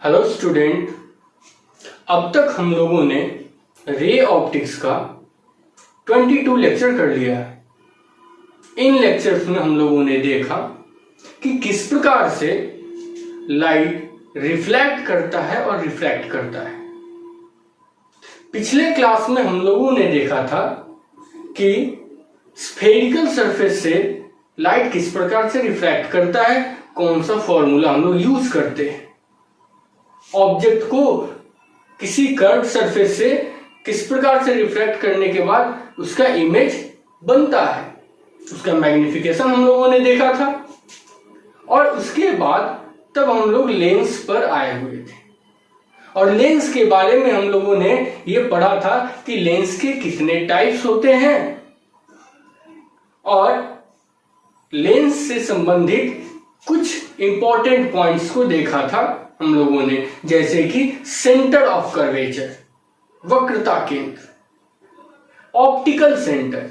Hello student, अब तक हम लोगों ने रे ऑप्टिक्स का 22 लेक्चर कर लिया है। इन लेक्चर्स में हम लोगों ने देखा कि किस प्रकार से लाइट रिफ्लेक्ट करता है और रिफ्रैक्ट करता है। पिछले क्लास में हम लोगों ने देखा था कि स्फेरिकल सरफेस से लाइट किस प्रकार से रिफ्रैक्ट करता है, कौन सा फॉर्मूला हम लोग यूज करते हैं। ऑब्जेक्ट को किसी कर्व सरफेस से किस प्रकार से रिफ्लेक्ट करने के बाद उसका इमेज बनता है, उसका मैग्निफिकेशन हम लोगों ने देखा था। और उसके बाद तब हम लोग लेंस पर आए हुए थे और लेंस के बारे में हम लोगों ने ये पढ़ा था कि लेंस के कितने टाइप्स होते हैं और लेंस से संबंधित कुछ इंपॉर्टेंट पॉइंट्स को देखा था हम लोगों ने, जैसे कि सेंटर ऑफ कर्वेचर, वक्रता केंद्र, ऑप्टिकल सेंटर।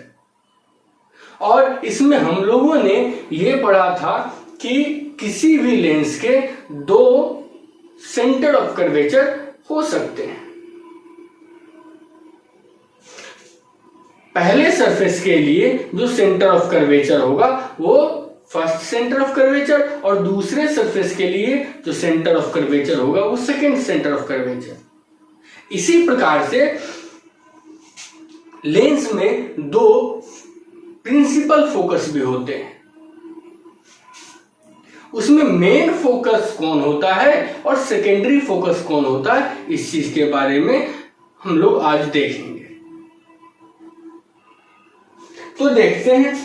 और इसमें हम लोगों ने यह पढ़ा था कि किसी भी लेंस के दो सेंटर ऑफ कर्वेचर हो सकते हैं। पहले सरफेस के लिए जो सेंटर ऑफ कर्वेचर होगा वो फर्स्ट सेंटर ऑफ कर्वेचर और दूसरे सरफेस के लिए जो सेंटर ऑफ कर्वेचर होगा वो सेकंड सेंटर ऑफ कर्वेचर। इसी प्रकार से लेंस में दो प्रिंसिपल फोकस भी होते हैं। उसमें मेन फोकस कौन होता है और सेकेंडरी फोकस कौन होता है, इस चीज के बारे में हम लोग आज देखेंगे। तो देखते हैं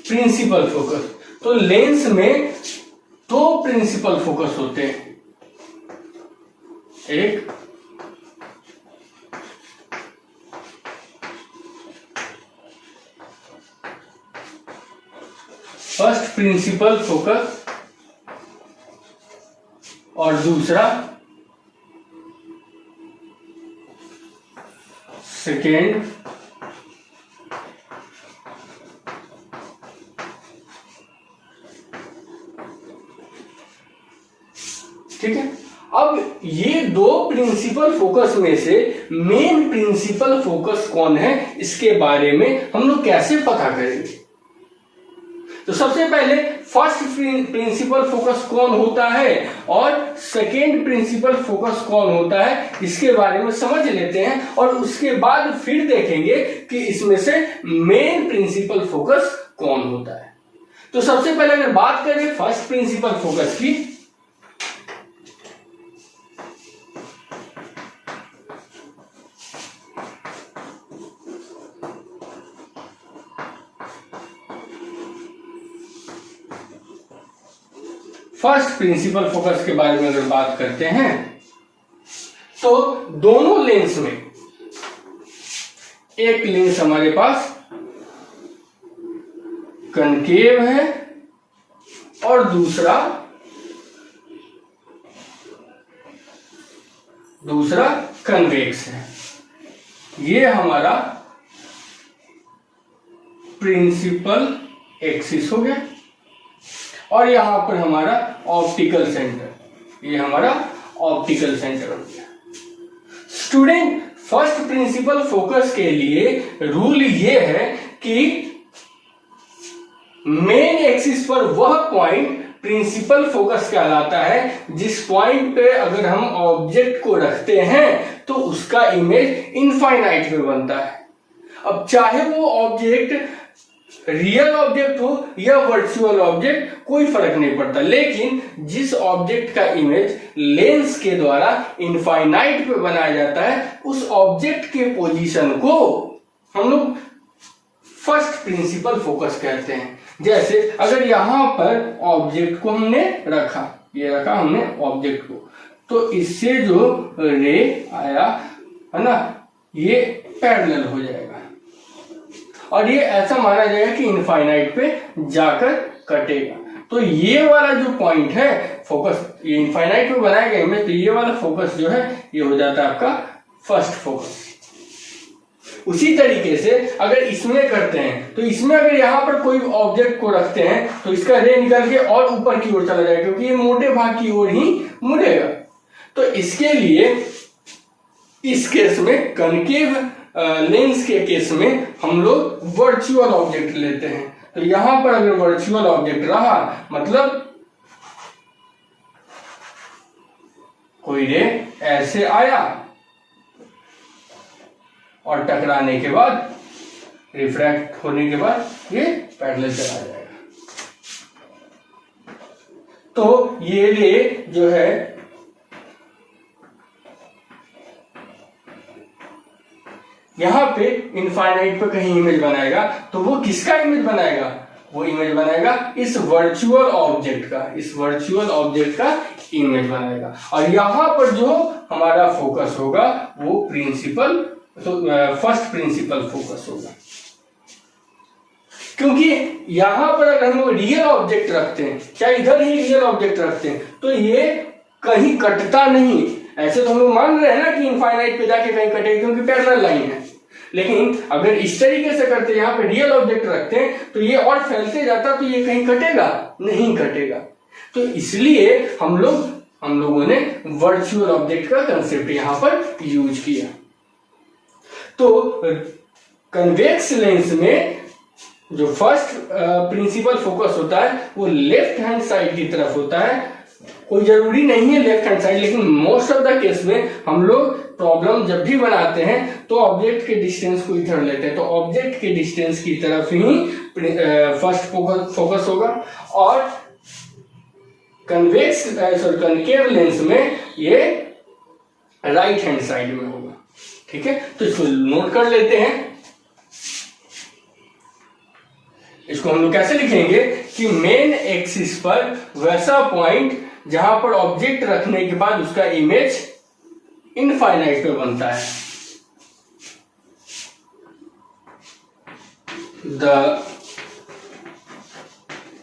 प्रिंसिपल फोकस। तो लेंस में दो प्रिंसिपल फोकस होते हैं, एक फर्स्ट प्रिंसिपल फोकस और दूसरा सेकेंड ठीक है। अब ये दो प्रिंसिपल फोकस में से मेन प्रिंसिपल फोकस कौन है, इसके बारे में हम लोग कैसे पता करेंगे। तो सबसे पहले फर्स्ट प्रिंसिपल फोकस कौन होता है और सेकेंड प्रिंसिपल फोकस कौन होता है, इसके बारे में समझ लेते हैं और उसके बाद फिर देखेंगे कि इसमें से मेन प्रिंसिपल फोकस कौन होता है। तो सबसे पहले अगर बात करें फर्स्ट प्रिंसिपल फोकस की, फर्स्ट प्रिंसिपल फोकस के बारे में अगर बात करते हैं तो दोनों लेंस में एक लेंस हमारे पास कनकेव है और दूसरा कन्वेक्स है। ये हमारा प्रिंसिपल एक्सिस हो गया और यहां पर हमारा ऑप्टिकल सेंटर, ये हमारा ऑप्टिकल सेंटर हो गया। स्टूडेंट, फर्स्ट प्रिंसिपल फोकस के लिए रूल ये है कि मेन एक्सिस पर वह पॉइंट प्रिंसिपल फोकस कहलाता है जिस पॉइंट पे अगर हम ऑब्जेक्ट को रखते हैं तो उसका इमेज इनफाइनाइट में बनता है। अब चाहे वो ऑब्जेक्ट रियल ऑब्जेक्ट हो या वर्चुअल ऑब्जेक्ट, कोई फर्क नहीं पड़ता, लेकिन जिस ऑब्जेक्ट का इमेज लेंस के द्वारा इनफाइनाइट पे बनाया जाता है उस ऑब्जेक्ट के पोजीशन को हम लोग फर्स्ट प्रिंसिपल फोकस कहते हैं। जैसे अगर यहां पर ऑब्जेक्ट को हमने रखा, ये रखा हमने ऑब्जेक्ट को, तो इससे जो रे आया है ना, ये पैरेलल हो जाएगा और ये ऐसा माना जाएगा कि इनफाइनाइट पे जाकर कटेगा। तो ये वाला जो पॉइंट है फोकस, ये इनफाइनाइट में बनाया गया इमेज, तो ये वाला फोकस जो है ये हो जाता है आपका फर्स्ट फोकस। उसी तरीके से अगर इसमें करते हैं तो इसमें अगर यहाँ पर कोई ऑब्जेक्ट को रखते हैं तो इसका रे निकल के और ऊपर की ओर चला जाएगा, क्योंकि ये मोटे भाग की ओर ही मुड़ेगा। तो इसके लिए इस केस में कनकेव लेंस के केस में हम लोग वर्चुअल ऑब्जेक्ट लेते हैं। तो यहां पर अगर वर्चुअल ऑब्जेक्ट रहा मतलब कोई रे ऐसे आया और टकराने के बाद रिफ्रैक्ट होने के बाद ये पैरेलल चला जाएगा। तो ये रे जो है यहां पे इनफाइनाइट पे कहीं इमेज बनाएगा, तो वो किसका इमेज बनाएगा? वो इमेज बनाएगा इस वर्चुअल ऑब्जेक्ट का, इस वर्चुअल ऑब्जेक्ट का इमेज बनाएगा। और यहां पर जो हमारा फोकस होगा वो प्रिंसिपल, तो फर्स्ट प्रिंसिपल फोकस होगा। क्योंकि यहां पर अगर हम रियल ऑब्जेक्ट रखते हैं, चाहे इधर ही रियल ऑब्जेक्ट रखते हैं, तो ये कहीं कटता नहीं। ऐसे तो हम लोग मान रहे हैं ना कि इनफाइनाइट पे जाके कहीं कटेगा क्योंकि पैरेलल लाइन है, लेकिन अगर इस तरीके से करते, यहाँ पे रियल ऑब्जेक्ट रखते हैं तो ये और फैलते जाता, तो ये कहीं कटेगा नहीं, कटेगा। तो इसलिए हम लोगों ने वर्चुअल ऑब्जेक्ट का कंसेप्ट यहां पर यूज किया। तो कन्वेक्स लेंस में जो फर्स्ट प्रिंसिपल फोकस होता है वो लेफ्ट हैंड साइड की तरफ होता है। कोई जरूरी नहीं है लेफ्ट हैंड साइड, लेकिन मोस्ट ऑफ द केस में हम लोग प्रॉब्लम जब भी बनाते हैं तो ऑब्जेक्ट के डिस्टेंस को इधर लेते हैं, तो ऑब्जेक्ट के डिस्टेंस की तरफ ही फर्स्ट फोकस होगा। और कनकेव लेंस में ये राइट हैंड साइड में होगा। ठीक है, तो इसको नोट कर लेते हैं। इसको हम लोग कैसे लिखेंगे कि मेन एक्सिस पर वैसा पॉइंट जहां पर ऑब्जेक्ट रखने के बाद उसका इमेज इनफाइनाइट पे बनता है। The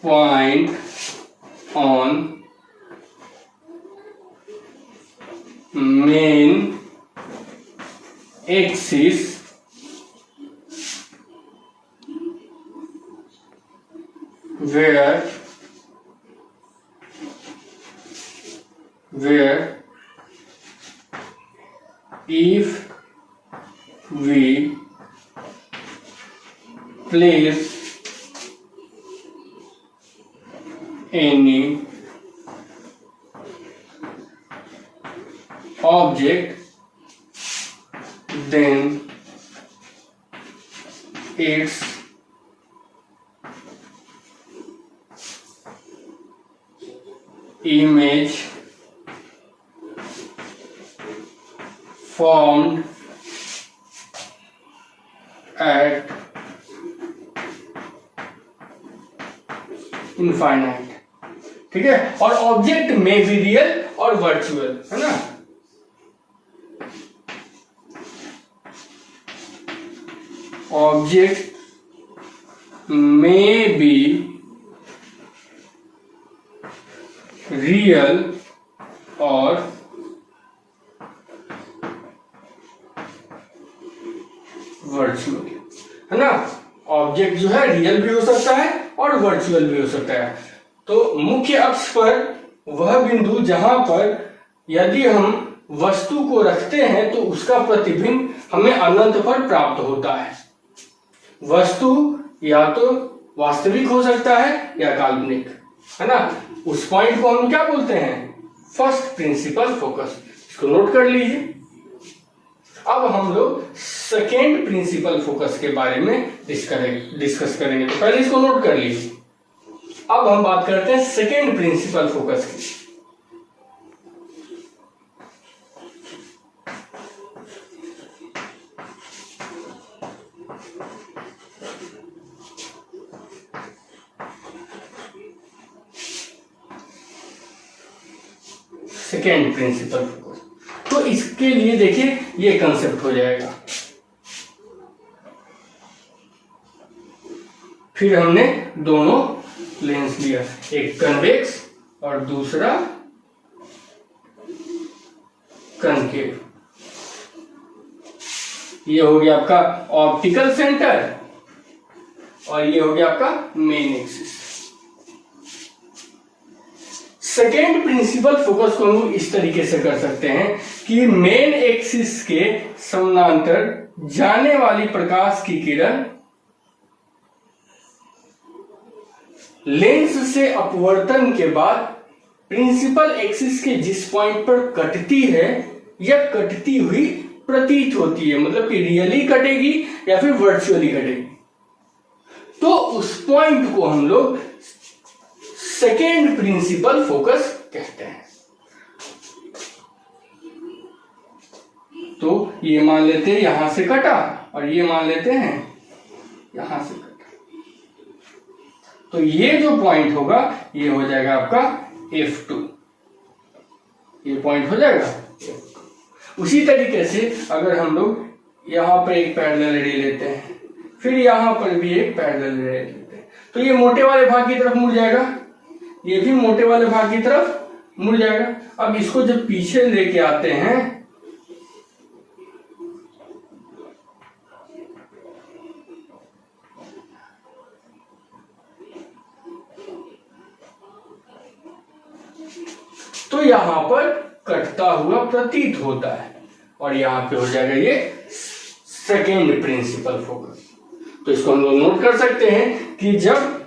point on main axis where if we place any object, then its image formed at infinite. ठीक है, और ऑब्जेक्ट में भी रियल और वर्चुअल है ना। ऑब्जेक्ट में भी रियल और वर्चुअल है ना। ऑब्जेक्ट जो है रियल भी हो सकता है और वर्चुअल भी हो सकता है। तो मुख्य अक्ष पर वह बिंदु जहां पर यदि हम वस्तु को रखते हैं तो उसका प्रतिबिंब हमें अनंत पर प्राप्त होता है। वस्तु या तो वास्तविक हो सकता है या काल्पनिक, है ना। उस पॉइंट को हम क्या बोलते हैं? First principle focus. इसको नोट कर लीजिए। अब हम लोग सेकेंड प्रिंसिपल फोकस के बारे में डिस्कस करेंगे। तो पहले इसको नोट कर लीजिए। अब हम बात करते हैं सेकेंड प्रिंसिपल फोकस की। सेकेंड प्रिंसिपल फोकस, तो इसके लिए देखिए ये कंसेप्ट हो जाएगा। फिर हमने दोनों लेंस लिया, एक कन्वेक्स और दूसरा कनकेव। ये हो गया आपका ऑप्टिकल सेंटर और ये हो गया आपका main axis. Second principal focus को हम इस तरीके से कर सकते हैं कि मेन एक्सिस के समानांतर जाने वाली प्रकाश की किरण लेंस से अपवर्तन के बाद प्रिंसिपल एक्सिस के जिस पॉइंट पर कटती है या कटती हुई प्रतीत होती है, मतलब कि रियली कटेगी या फिर वर्चुअली कटेगी, तो उस पॉइंट को हम लोग सेकेंड प्रिंसिपल फोकस कहते हैं। तो ये मान लेते हैं यहां से कटा और ये मान लेते हैं यहां से कटा, तो ये जो पॉइंट होगा ये हो जाएगा आपका F2, ये पॉइंट हो जाएगा F2। उसी तरीके से अगर हम लोग यहां पर एक पैरेलल रे लेते हैं, फिर यहां पर भी एक पैरेलल रे लेते हैं, तो ये मोटे वाले भाग की तरफ मुड़ जाएगा, ये भी मोटे वाले भाग की तरफ मुड़ जाएगा। अब इसको जब पीछे लेके आते हैं तो यहां पर कटता हुआ प्रतीत होता है और यहां पे हो जाएगा ये सेकेंड प्रिंसिपल फोकस। तो इसको हम लोग नोट कर सकते हैं कि जब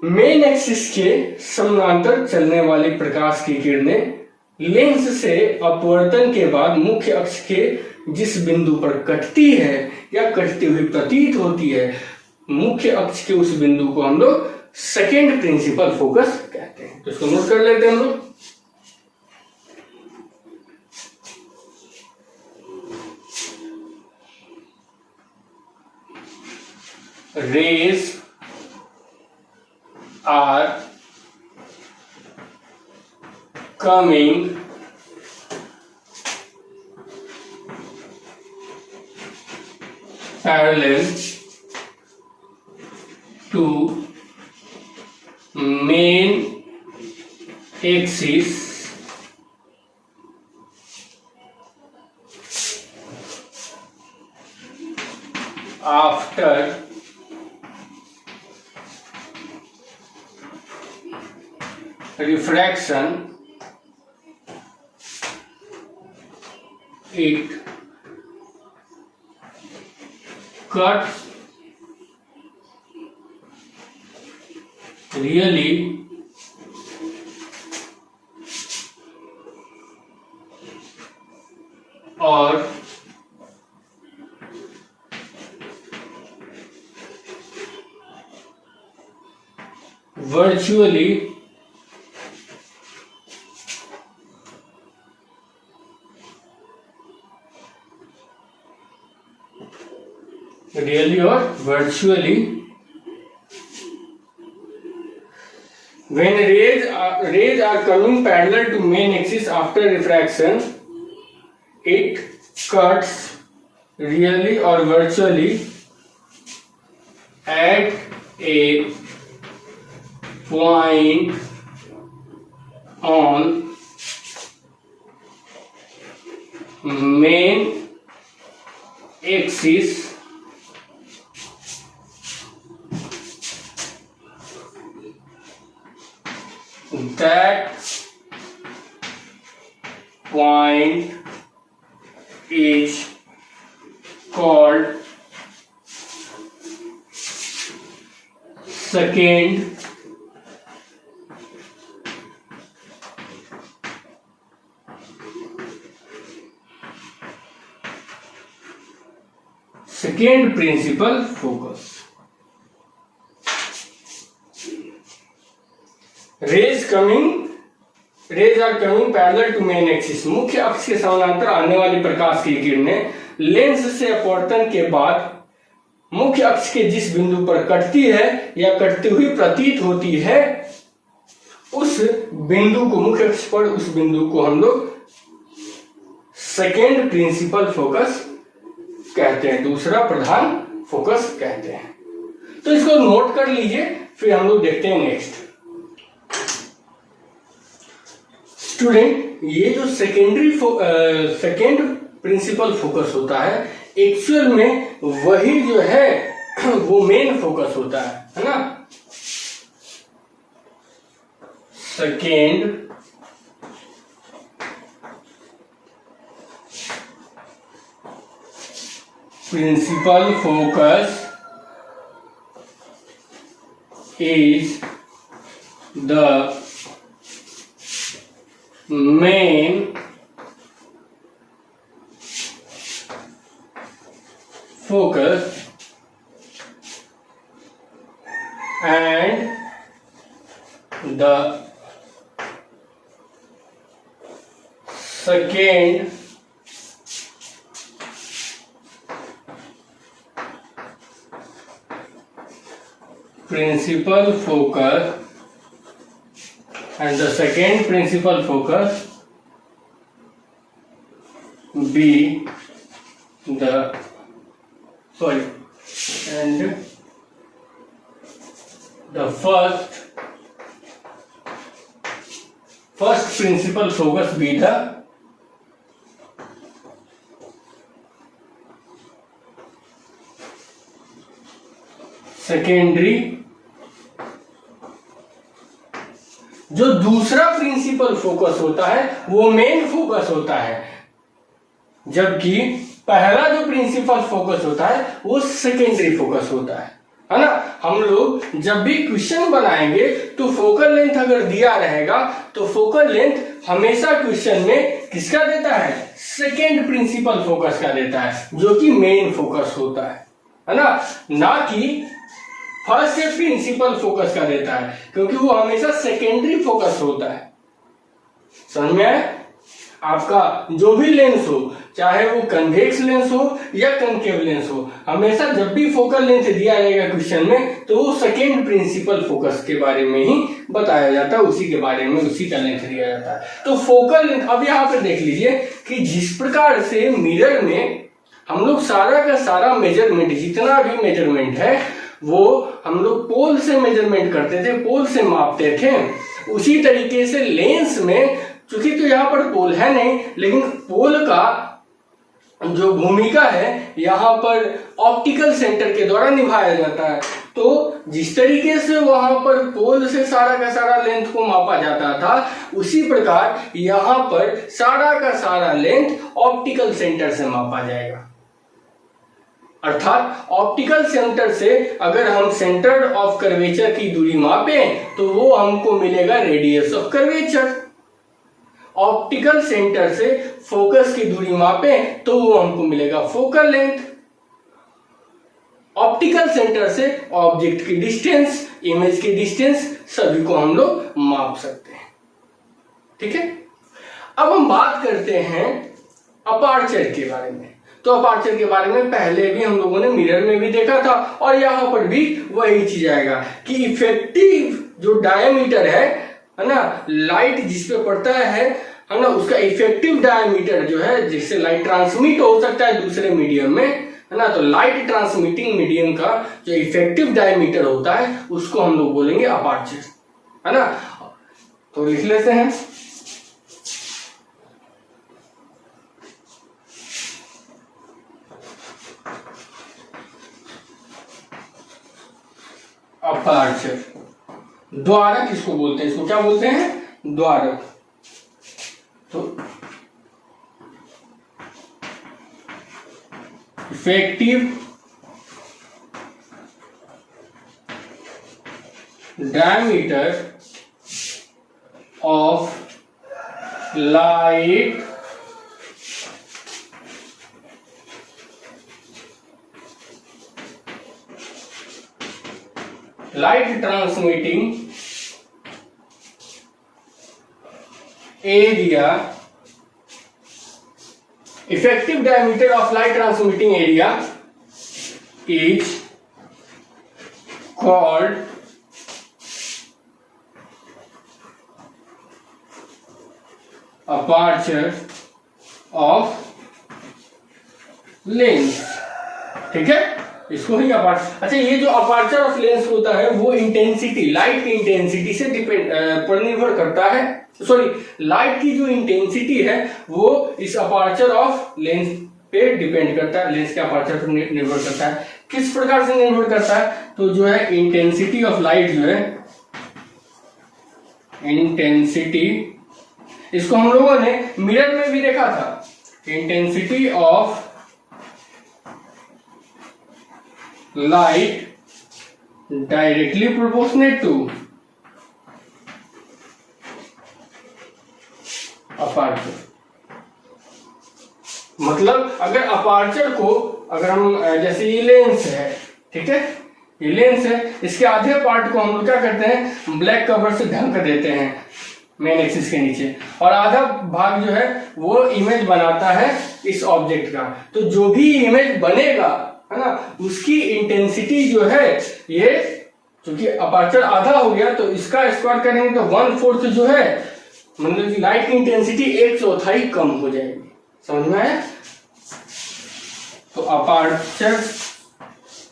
मेन एक्सिस के समानांतर चलने वाली प्रकाश की किरणें लेंस से अपवर्तन के बाद मुख्य अक्ष के जिस बिंदु पर कटती है या कटती हुई प्रतीत होती है, मुख्य अक्ष के उस बिंदु को हम लोग सेकेंड प्रिंसिपल फोकस कहते हैं। तो इसको नोट कर लेते हैं हम लोग। Rays are coming parallel to main axis after refraction. It cuts really or virtually or virtually when rays are coming parallel to main axis after refraction, it cuts really or virtually at a point on main axis that point is called second principal focus. Rays are coming parallel to main axis. मुख्य अक्ष के समानांतर आने वाली प्रकाश की किरणें lens से अपवर्तन के बाद मुख्य अक्ष के जिस बिंदु पर कटती है या कटती हुई प्रतीत होती है, उस बिंदु को, मुख्य अक्ष पर उस बिंदु को हम लोग सेकेंड प्रिंसिपल फोकस कहते हैं, दूसरा प्रधान फोकस कहते हैं। तो इसको नोट कर लीजिए, फिर हम लोग देखते हैं नेक्स्ट। स्टूडेंट, ये जो सेकेंड प्रिंसिपल फोकस होता है, एक्चुअल में वही जो है वो मेन फोकस होता है ना। Second principal focus is the main focus and the second principal focus and the second principal focus be the and the first principal focus be the secondary. जो दूसरा प्रिंसिपल फोकस होता है वो main focus होता है, जबकि पहला जो प्रिंसिपल फोकस होता है वो सेकेंडरी फोकस होता है ना। हम लोग जब भी क्वेश्चन बनाएंगे तो फोकल लेंथ अगर दिया रहेगा तो फोकल लेंथ हमेशा क्वेश्चन में किसका देता है, सेकेंड प्रिंसिपल फोकस का देता है, जो कि मेन फोकस होता है ना कि फर्स्ट प्रिंसिपल फोकस का देता है, क्योंकि वो हमेशा सेकेंडरी फोकस होता है। समझ में आया? आपका जो भी लेंस हो, चाहे वो कन्वेक्स लेंस हो या कनकेव लेंस हो, हमेशा जब भी फोकल लेंथ दिया जाएगा क्वेश्चन में तो वो सेकेंड प्रिंसिपल फोकस के बारे में ही बताया जाता है, उसी के बारे में, उसी का लेंथ दिया जाता है। तो फोकल लेंथ, अब यहाँ पे देख लीजिए कि जिस प्रकार से मिरर में हम लोग सारा का सारा मेजरमेंट, जितना भी मेजरमेंट है वो हम लोग पोल से मेजरमेंट करते थे, पोल से मापते थे, उसी तरीके से लेंस में, चूंकि तो यहाँ पर पोल है नहीं, लेकिन पोल का जो भूमिका है यहाँ पर ऑप्टिकल सेंटर के द्वारा निभाया जाता है। तो जिस तरीके से वहां पर पोल से सारा का सारा लेंथ को मापा जाता था, उसी प्रकार यहाँ पर सारा का सारा लेंथ ऑप्टिकल सेंटर से मापा जाएगा। अर्थात ऑप्टिकल सेंटर से अगर हम सेंटर ऑफ कर्वेचर की दूरी मापें तो वो हमको मिलेगा radius of curvature. Optical centre से फोकस की दूरी मापें तो वो हमको मिलेगा फोकल लेंथ। ऑप्टिकल सेंटर से ऑब्जेक्ट की डिस्टेंस, इमेज की डिस्टेंस, सभी को हम लोग माप सकते हैं। ठीक है, अब हम बात करते हैं अपर्चर के बारे में। तो अपर्चर के बारे में पहले भी हम लोगों ने मिरर में भी देखा था और यहाँ पर भी वही चीज आएगा कि इफेक्टिव जो डायमीटर है ना, लाइट जिस पे पड़ता है ना, उसका इफेक्टिव डायमीटर जो है, जिससे लाइट ट्रांसमिट हो सकता है दूसरे मीडियम में, है ना। तो लाइट ट्रांसमिटिंग मीडियम का जो इफेक्टिव डायमीटर होता है उसको हम लोग बोलेंगे अपर्चर, है ना। तो लिख लेते हैं, अपर्चर। द्वारक इसको बोलते हैं, इसको क्या बोलते हैं, द्वारक। तो effective diameter of light transmitting area, effective diameter of light transmitting area is called aperture of lens। ठीक है, इसको ही अपार्चर। अच्छा, ये जो अपार्चर ऑफ लेंस होता है वो इंटेंसिटी, लाइट की इंटेंसिटी से डिपेंड पर निर्भर करता है। सॉरी, लाइट की जो इंटेंसिटी है वो इस अपार्चर ऑफ लेंस पे डिपेंड करता है, लेंस के अपार्चर पर निर्भर करता है। किस प्रकार से निर्भर करता है? तो जो है इंटेंसिटी ऑफ लाइट जो है, इंटेंसिटी, इसको हम लोगों ने मिरर में भी देखा था। Intensity of light directly proportionate to aperture. मतलब अगर अपार्चर को, अगर हम जैसे ये लेंस है, ठीक है, ये लेंस है, इसके आधे पार्ट को हम लोग क्या करते हैं, ब्लैक कवर से ढक देते हैं मेन एक्सिस के नीचे, और आधा भाग जो है वो इमेज बनाता है इस ऑब्जेक्ट का। तो जो भी इमेज बनेगा, है ना, उसकी इंटेंसिटी जो है, ये क्योंकि अपर्चर आधा हो गया तो इसका स्क्वायर करेंगे तो 1/4 जो है, मतलब कि लाइट की इंटेंसिटी 1/4 कम हो जाएगी। समझ में आया? तो अपर्चर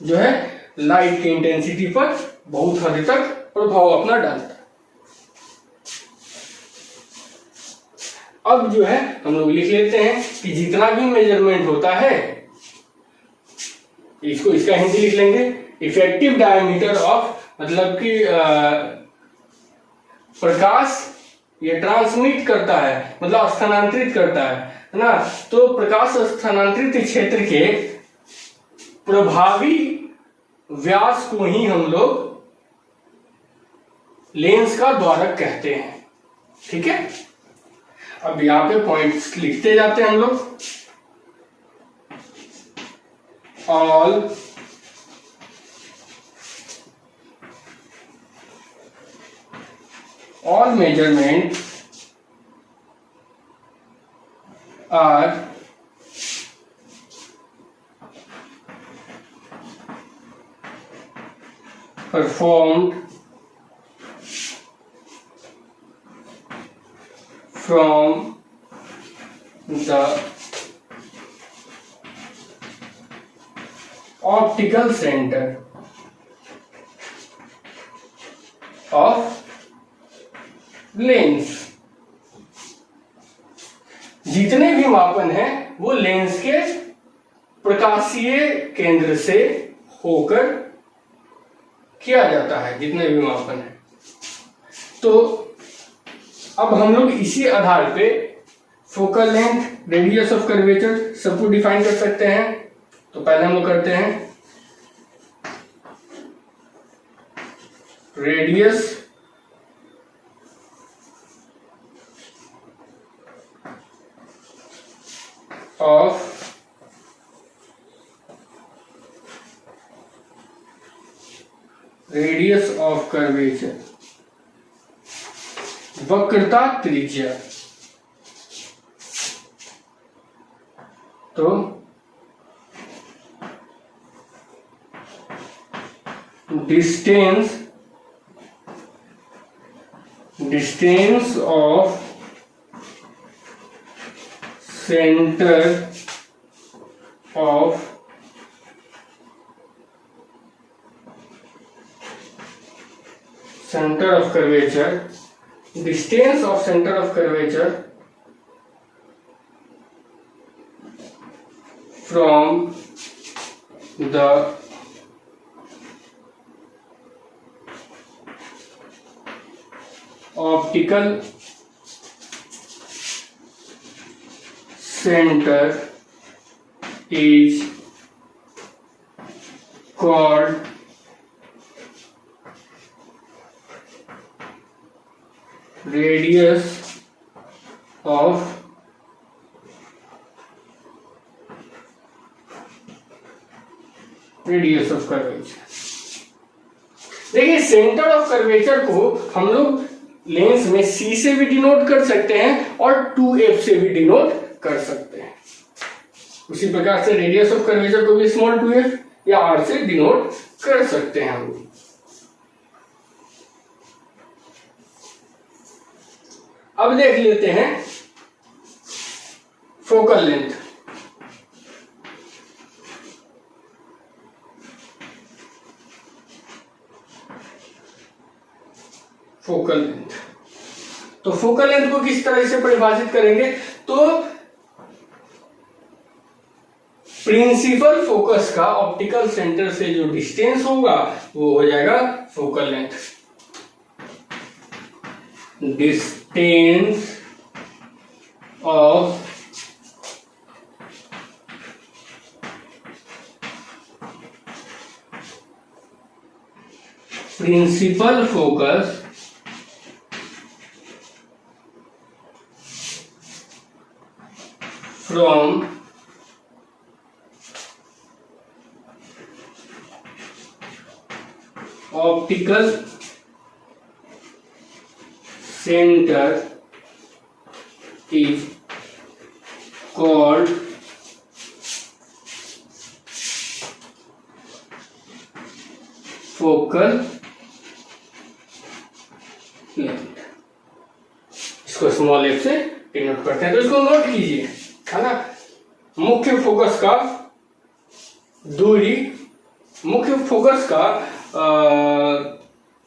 जो है लाइट की इंटेंसिटी पर बहुत हद तक प्रभाव अपना डालता है। अब जो है हम लोग लिख लेते हैं कि जितना भी मेजरमेंट होता है, इसको इसका हिंदी लिख लेंगे, इफेक्टिव डायमीटर ऑफ, मतलब कि प्रकाश ये ट्रांसमिट करता है, मतलब स्थानांतरित करता है ना। तो प्रकाश स्थानांतरित क्षेत्र के प्रभावी व्यास को ही हम लोग लेंस का द्वारक कहते हैं। ठीक है, अब यहां पे पॉइंट्स लिखते जाते हैं हम लोग। all measurements are performed from the optical center of lens. जितने भी मापन हैं वो लेंस के प्रकाशीय केंद्र से होकर किया जाता है, जितने भी मापन है। तो अब हम लोग इसी आधार पे focal length, radius of curvature सबको डिफाइन कर सकते हैं। तो पहले हम लोग करते हैं radius of radius of curvature, वक्रता त्रिज्या। तो distance of center of curvature, distance of center of curvature from the optical center is called radius of curvature. देखिए, सेंटर ऑफ कर्वेचर को हम लोग लेंस में C से भी डिनोट कर सकते हैं और 2f से भी डिनोट कर सकते हैं। उसी प्रकार से रेडियस ऑफ कर्वेचर को भी स्मॉल 2f या r से डिनोट कर सकते हैं हम। अब देख लेते हैं फोकल लेंथ। Focal length. तो फोकल लेंथ को किस तरह से परिभाषित करेंगे, तो प्रिंसिपल फोकस का ऑप्टिकल सेंटर से जो डिस्टेंस होगा वो हो जाएगा focal length. Distance of principal focus from optical centre is called focal length. इसको स्मॉल एफ से डिनोट करते हैं, तो इसको नोट कीजिए, है ना। मुख्य फोकस का दूरी, मुख्य फोकस का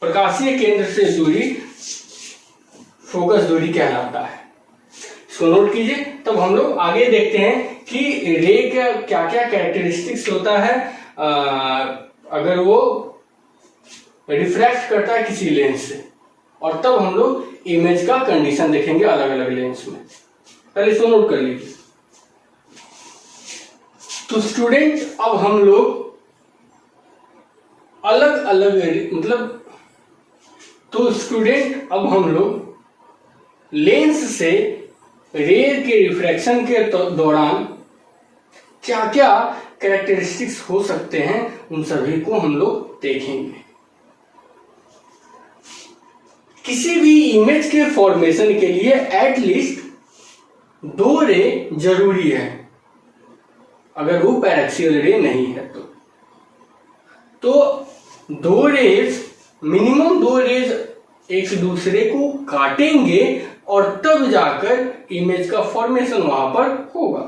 प्रकाशीय केंद्र से दूरी फोकस दूरी कहलाता है। इसको नोट कीजिए। तब हम लोग आगे देखते हैं कि रे का क्या क्या कैरेक्टरिस्टिक्स होता है अगर वो रिफ्रैक्ट करता है किसी लेंस से, और तब हम लोग इमेज का कंडीशन देखेंगे अलग अलग लेंस में। पहले इसको नोट कर लीजिए। तो स्टूडेंट, अब हम लोग अलग अलग अब हम लोग लेंस से रे के रिफ्रैक्शन के दौरान क्या क्या कैरेक्टरिस्टिक्स हो सकते हैं उन सभी को हम लोग देखेंगे। किसी भी इमेज के फॉर्मेशन के लिए एटलीस्ट 2 रे जरूरी है, अगर वो पैरेक्सियल रे नहीं है तो 2 रेज, मिनिमम 2 रेज एक दूसरे को काटेंगे और तब जाकर इमेज का फॉर्मेशन वहां पर होगा।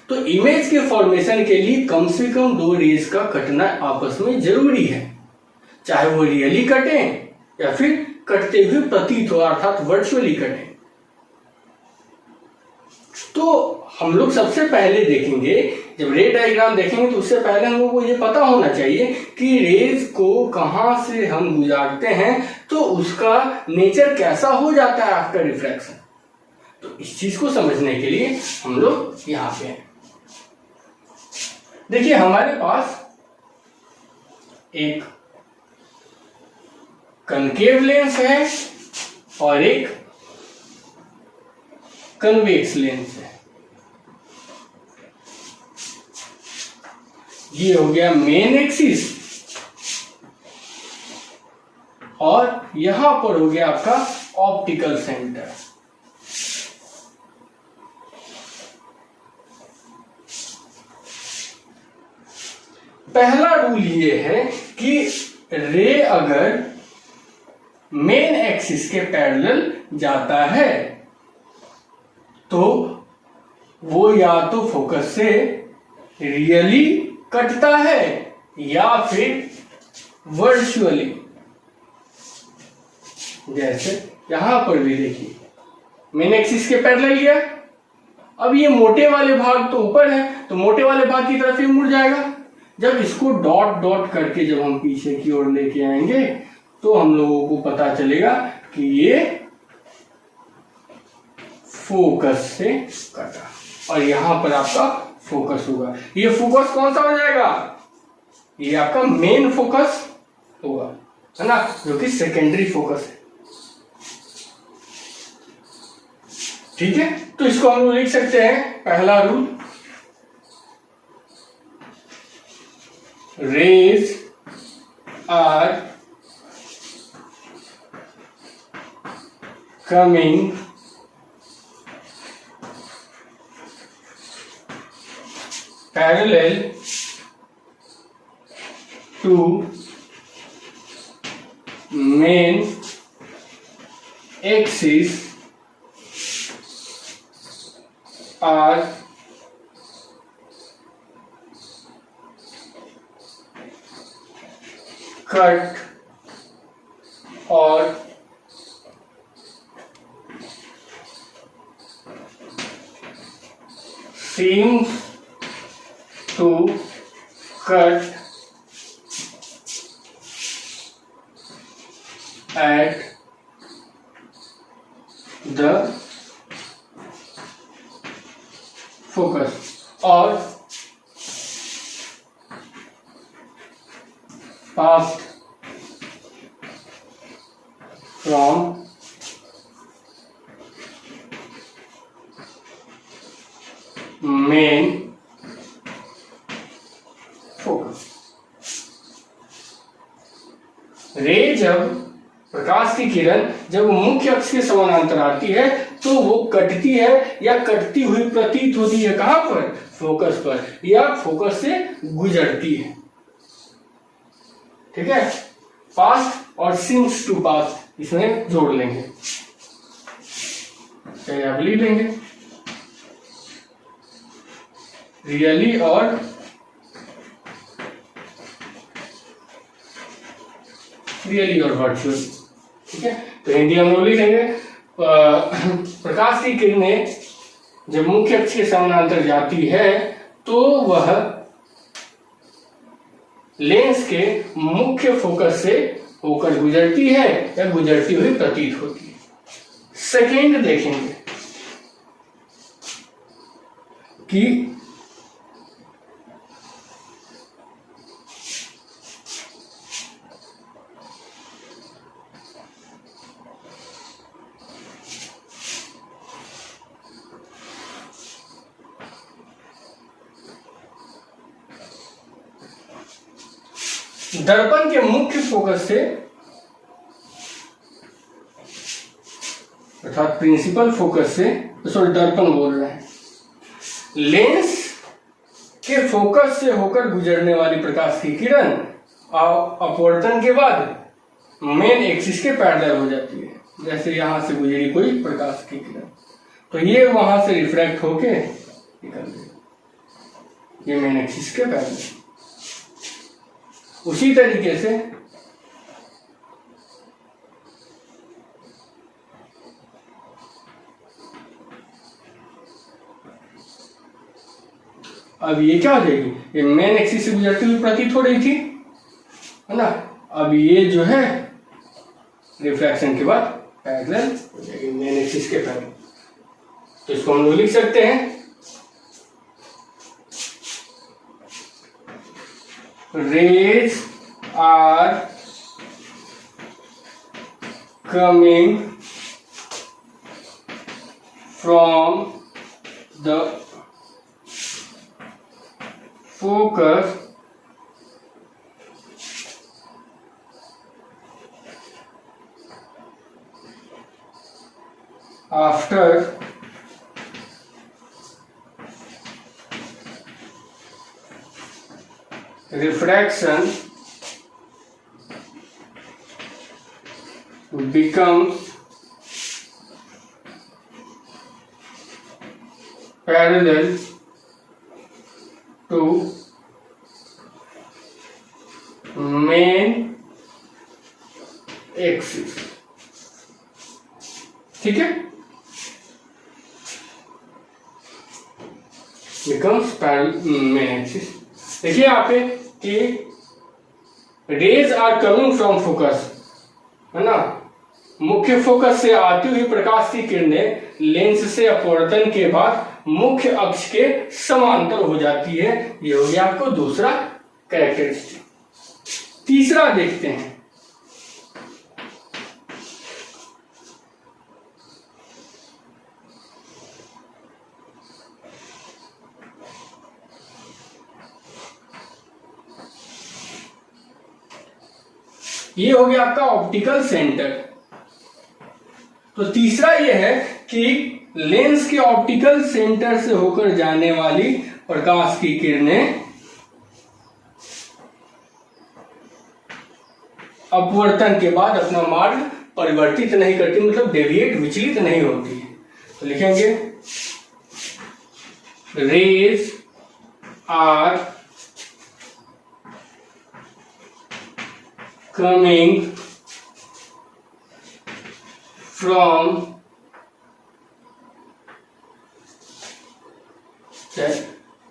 तो इमेज के फॉर्मेशन के लिए कम से कम 2 रेज का कटना आपस में जरूरी है, चाहे वो रियली कटे या फिर कटते हुए प्रतीत हो, अर्थात वर्चुअली कटे। तो हम लोग सबसे पहले देखेंगे, जब रे डायग्राम देखेंगे तो उससे पहले हम लोग को ये पता होना चाहिए कि रेज को कहां से हम गुजारते हैं, तो उसका नेचर कैसा हो जाता है आफ्टर रिफ्रैक्शन। तो इस चीज को समझने के लिए हम लोग यहां पे हैं। देखिए, हमारे पास एक कनकेव लेंस है और एक कन्वेक्स लेंस है। ये हो गया मेन एक्सिस और यहां पर हो गया आपका ऑप्टिकल सेंटर। पहला रूल ये है कि रे अगर मेन एक्सिस के पैरेलल जाता है तो वो या तो फोकस से रियली कटता है या फिर वर्चुअली। जैसे यहां पर भी देखिए, मेन एक्सिस के पैरेलल गया। अब ये मोटे वाले भाग तो ऊपर है, तो मोटे वाले भाग की तरफ ही मुड़ जाएगा। जब इसको डॉट डॉट करके जब हम पीछे की ओर लेके आएंगे तो हम लोगों को पता चलेगा कि ये फोकस से कटा और यहां पर आपका फोकस होगा। ये फोकस कौन सा हो जाएगा? ये आपका मेन फोकस होगा, है ना, जो कि सेकेंडरी फोकस है। ठीक है, तो इसको हम लोग लिख सकते हैं, पहला rule, rays are coming parallel to main axis are cut और seems to cut at the focus or passed from main focus. रे जब प्रकाश की किरण जब मुख्य अक्ष के समानांतर आती है तो वो कटती है या कटती हुई प्रतीत होती है, कहां पर? फोकस पर, या फोकस से गुजरती है। ठीक है, पास्ट और सीम्स टू पास इसमें जोड़ लेंगे, चाहे आप लिख लेंगे रियली और वर्चुअल। ठीक है, तो हिंदी हम लोग लिखेंगे प्रकाश की किरणें जब मुख्य अक्ष के समानांतर जाती है तो वह लेंस के मुख्य फोकस से होकर गुजरती है या गुजरती हुई प्रतीत होती है। सेकेंड देखेंगे कि दर्पण के मुख्य फोकस से अर्थात प्रिंसिपल फोकस से, सॉरी दर्पण बोल रहे हैं, लेंस के फोकस से होकर गुजरने वाली प्रकाश की किरण अपवर्तन के बाद मेन एक्सिस के पैरेलल हो जाती है। जैसे यहां से गुजरी कोई प्रकाश की किरण तो ये वहां से रिफ्रैक्ट होके निकल गई, ये मेन एक्सिस के पैरेलल। उसी तरीके से अब ये क्या हो जाएगी, ये मेन एक्सिस से गुजरती हुई प्रतीत हो रही थी, है ना। अब ये जो है रिफ्रैक्शन के बाद पैरेलल हो जाएगी मेन एक्सिस के पैरेलल। तो इसको हम लोग लिख सकते हैं rays are coming from the focus after refraction becomes parallel to main axis। ठीक है, becomes parallel main axis। देखिए यहाँ पे कि rays are coming from focus, है ना, मुख्य फोकस से आती हुई प्रकाश की किरणें लेंस से अपवर्तन के बाद मुख्य अक्ष के समांतर हो जाती है। ये हो गया आपको दूसरा कैरेक्टरिस्टिक। तीसरा देखते हैं, ये हो गया आपका ऑप्टिकल सेंटर। तो तीसरा ये है कि लेंस के ऑप्टिकल सेंटर से होकर जाने वाली प्रकाश की किरणें अपवर्तन के बाद अपना मार्ग परिवर्तित नहीं करती, मतलब डेविएट विचलित नहीं होती है। तो लिखेंगे rays are coming from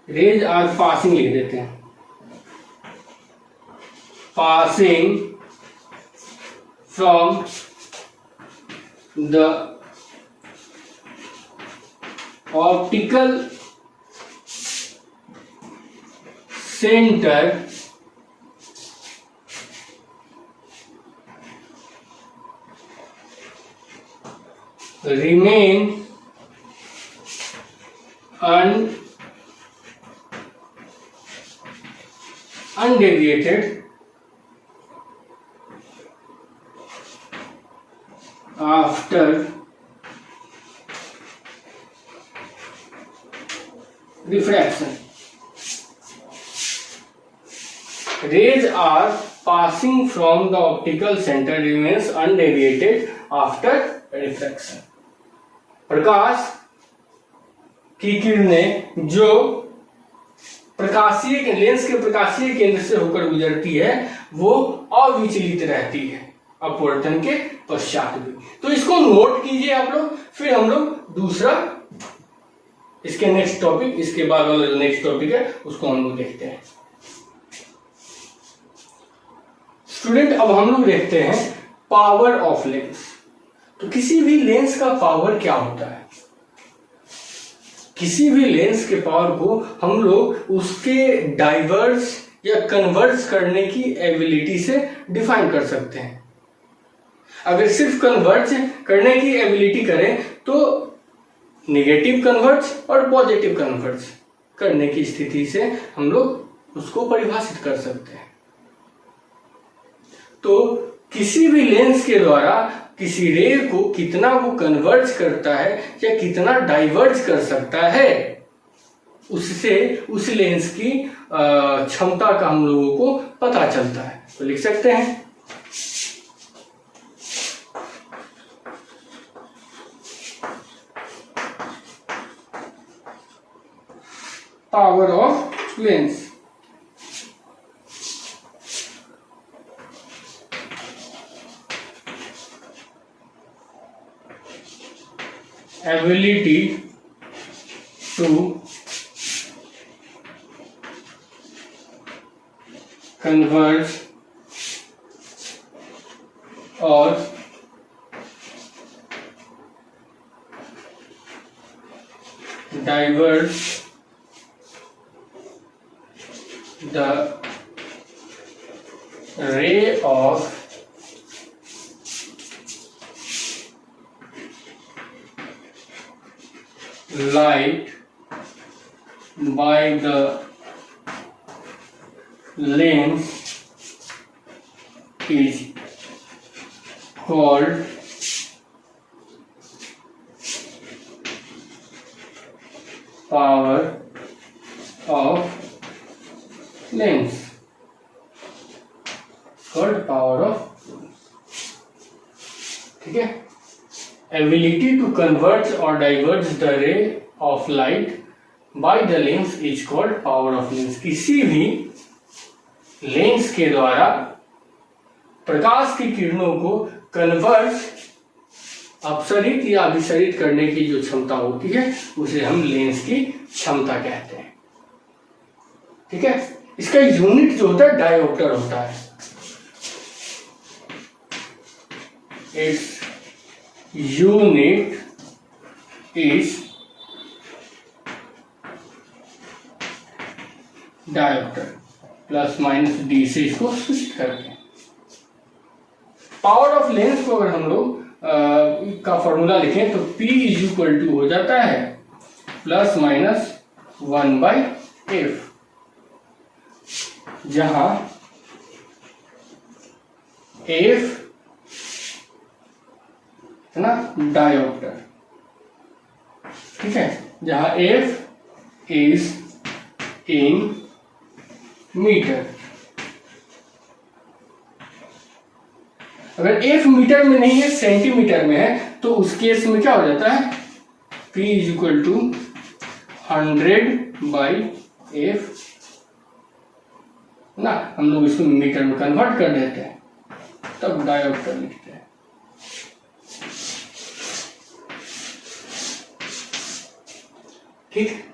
rays are passing लिख देते हैं, passing from the optical centre remain undeviated after refraction. Rays are passing from the optical center remains undeviated after refraction. प्रकाश की किरणें जो प्रकाशीय लेंस के प्रकाशीय केंद्र से होकर गुजरती है वो अविचलित रहती है अपवर्तन के पश्चात भी। तो इसको नोट कीजिए आप लोग, फिर हम लोग दूसरा इसके नेक्स्ट टॉपिक, इसके बाद वाला जो नेक्स्ट टॉपिक है उसको हम लोग देखते हैं। स्टूडेंट अब हम लोग देखते हैं पावर ऑफ लेंस। तो किसी भी लेंस का पावर क्या होता है? किसी भी लेंस के पावर को हम लोग उसके डाइवर्ज या कन्वर्ज करने की एबिलिटी से डिफाइन कर सकते हैं। अगर सिर्फ कन्वर्ज करने की एबिलिटी करें तो नेगेटिव कन्वर्ज और पॉजिटिव कन्वर्ज करने की स्थिति से हम लोग उसको परिभाषित कर सकते हैं। तो किसी भी लेंस के द्वारा किसी रे को कितना वो कन्वर्ज करता है या कितना डाइवर्ज कर सकता है, उससे उस लेंस की क्षमता का हम लोगों को पता चलता है। तो लिख सकते हैं power of lens. Ability to converge or diverge the ray of light by the lens is called power of lens, called power of, ठीक है। Ability to converge or diverge the ray of light by the lens is called power of lens। किसी भी lens के द्वारा प्रकाश की किरणों को converge, अपसरित या अभिसरित करने की जो क्षमता होती है उसे हम लेंस की क्षमता कहते हैं। ठीक है, इसका यूनिट जो होता है डायोप्टर होता है। It's unit is dioptre, plus minus D से इसको स्विच करके। पावर ऑफ लेंस को अगर हम लोग का फॉर्मूला लिखें तो P इज इक्वल टू हो जाता है प्लस माइनस 1/f, जहां f है ना डायोप्टर, ठीक है, जहां f इज इन मीटर। अगर f मीटर में नहीं है, सेंटीमीटर में है, तो उस केस में क्या हो जाता है, P is equal to 100/f ना, हम लोग इसको मीटर में कन्वर्ट कर देते हैं, तब डायोप्टर लिखते हैं। ठीक है।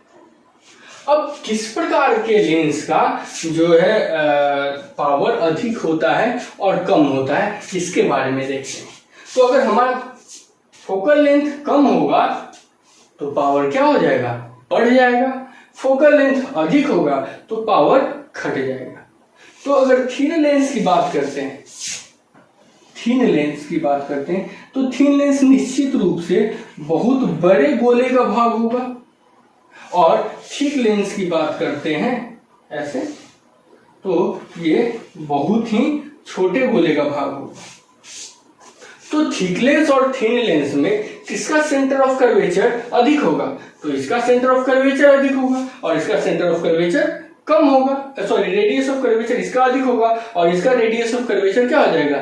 अब किस प्रकार के लेंस का जो है पावर अधिक होता है और कम होता है, इसके बारे में देखते हैं। तो अगर हमारा फोकल लेंथ कम होगा तो पावर क्या हो जाएगा, बढ़ जाएगा। फोकल लेंथ अधिक होगा तो पावर घट जाएगा। तो अगर थीन लेंस की बात करते हैं, तो थीन लेंस निश्चित रूप से बहुत बड़े गोले का भाग होगा, और थिक लेंस की बात करते हैं ऐसे, तो ये बहुत ही छोटे गोले का भाग होगा। तो थिक लेंस और थिन लेंस में किसका सेंटर ऑफ कर्वेचर अधिक होगा, तो इसका सेंटर ऑफ कर्वेचर अधिक होगा और इसका सेंटर ऑफ कर्वेचर कम होगा। सॉरी, रेडियस ऑफ कर्वेचर इसका अधिक होगा और इसका रेडियस ऑफ कर्वेचर क्या हो जाएगा,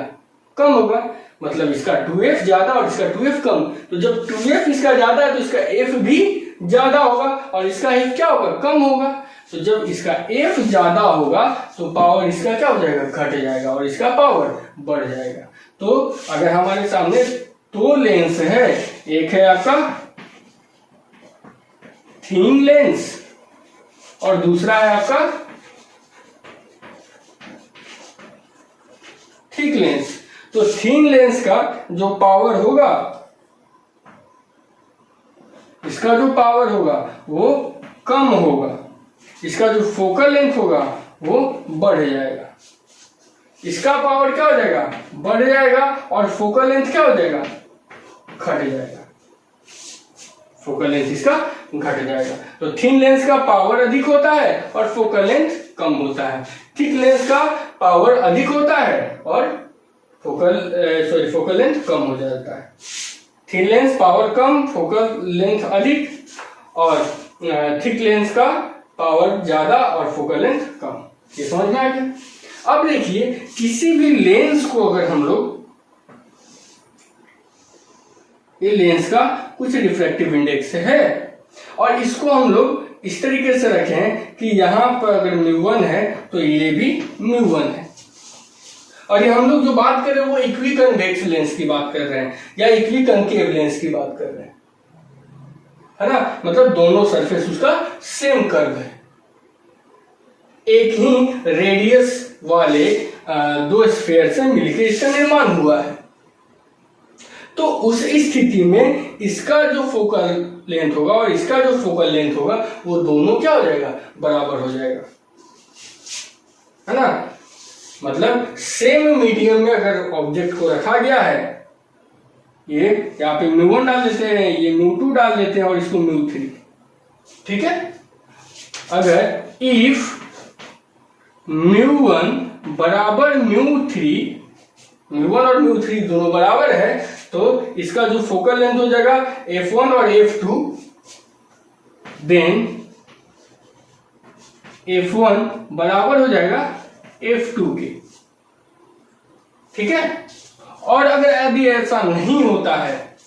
कम होगा। मतलब इसका 2f ज्यादा और इसका 2f कम। तो जब 2f इसका ज्यादा है तो इसका f भी ज्यादा होगा और इसका f क्या होगा, कम होगा। तो जब इसका f ज्यादा होगा तो पावर इसका क्या हो जाएगा, घट जाएगा और इसका पावर बढ़ जाएगा। तो अगर हमारे सामने दो लेंस है, एक है आपका थिन लेंस और दूसरा है आपका थिक लेंस। तो थिन लेंस का जो पावर होगा, इसका जो पावर होगा वो कम होगा, इसका जो फोकल लेंथ होगा वो बढ़ जाएगा। इसका पावर क्या हो जाएगा, बढ़ जाएगा और फोकल लेंथ क्या हो जाएगा, घट जाएगा। फोकल लेंथ इसका घट जाएगा। तो थिन लेंस का पावर अधिक होता है और फोकल लेंथ कम होता है। थिक लेंस का पावर अधिक होता है और फोकल लेंथ कम हो जाता है। थिन लेंस पावर कम, फोकल लेंथ अधिक, और थिक लेंस का पावर ज्यादा और फोकल लेंथ कम। ये समझ में आ गया। अब देखिए, किसी भी लेंस को अगर हम लोग, ये लेंस का कुछ रिफ्रैक्टिव इंडेक्स है और इसको हम लोग इस तरीके से रखें कि यहां पर अगर μ1 है तो ये भी μ1 है, और ये हम लोग जो बात कर रहे हैं वो इक्वी कन्वेक्स लेंस की बात कर रहे हैं या इक्वी कनकेव लेंस की बात कर रहे हैं, है ना। मतलब दोनों सरफेस उसका सेम कर्व है, एक ही रेडियस वाले दो स्फीयर से मिलकर इसका निर्माण हुआ है। तो उस स्थिति में इसका जो फोकल लेंथ होगा और इसका जो फोकल लेंथ होगा वो दोनों क्या हो जाएगा, बराबर हो जाएगा, है ना। मतलब सेम मीडियम में अगर ऑब्जेक्ट को रखा गया है, ये यहाँ पे μ1 डाल देते हैं, ये μ2 डाल देते हैं और इसको μ3, ठीक है। अगर इफ μ1 बराबर μ3, μ1 और μ3 दोनों बराबर है, तो इसका जो फोकल लेंथ हो जाएगा f1 और f2, देन f1 बराबर हो जाएगा f2 के, ठीक है। और अगर यदि ऐसा नहीं होता है,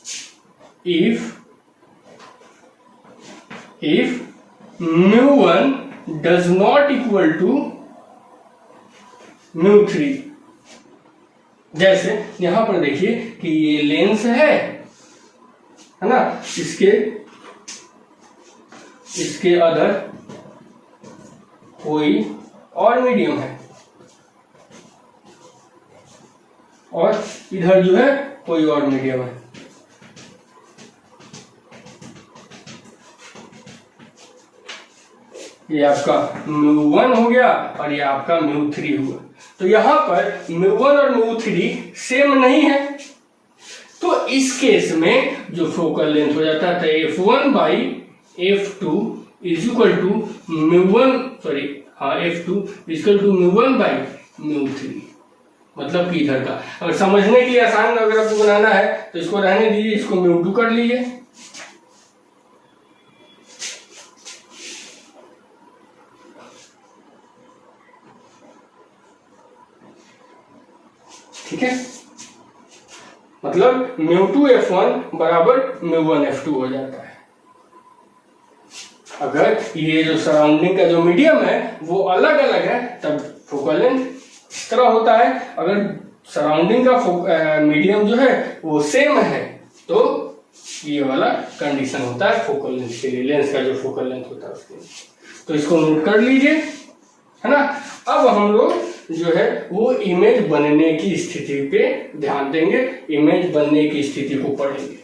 if μ1 does not equal to μ3, जैसे यहां पर देखिए कि ये लेंस है ना, इसके अदर कोई और मीडियम है और इधर जो है कोई और मीडियम है। ये आपका μ1 हो गया और ये आपका μ3 हुआ। तो यहां पर μ1 और μ3 सेम नहीं है, तो इस केस में जो फोकल लेंथ हो जाता है f1 by f2 is equal to f2 equal to μ1 by μ3। मतलब कि इधर का अगर समझने के लिए आसान अगर आपको बनाना है तो इसको रहने दीजिए, इसको μ2 कर लीजिए, ठीक है। मतलब μ2 f1 बराबर μ1 f2 हो जाता है। अगर ये जो सराउंडिंग का जो मीडियम है वो अलग अलग है तब फोकल लेंथ इस तरह होता है। अगर सराउंडिंग का मीडियम जो है वो सेम है तो ये वाला कंडीशन होता है फोकल लेंथ के लिए, लेंस का जो फोकल लेंथ होता है उसके लिए। तो इसको नोट कर लीजिए, है ना। अब हम लोग जो है वो इमेज बनने की स्थिति पे ध्यान देंगे, इमेज बनने की स्थिति को पढ़ेंगे।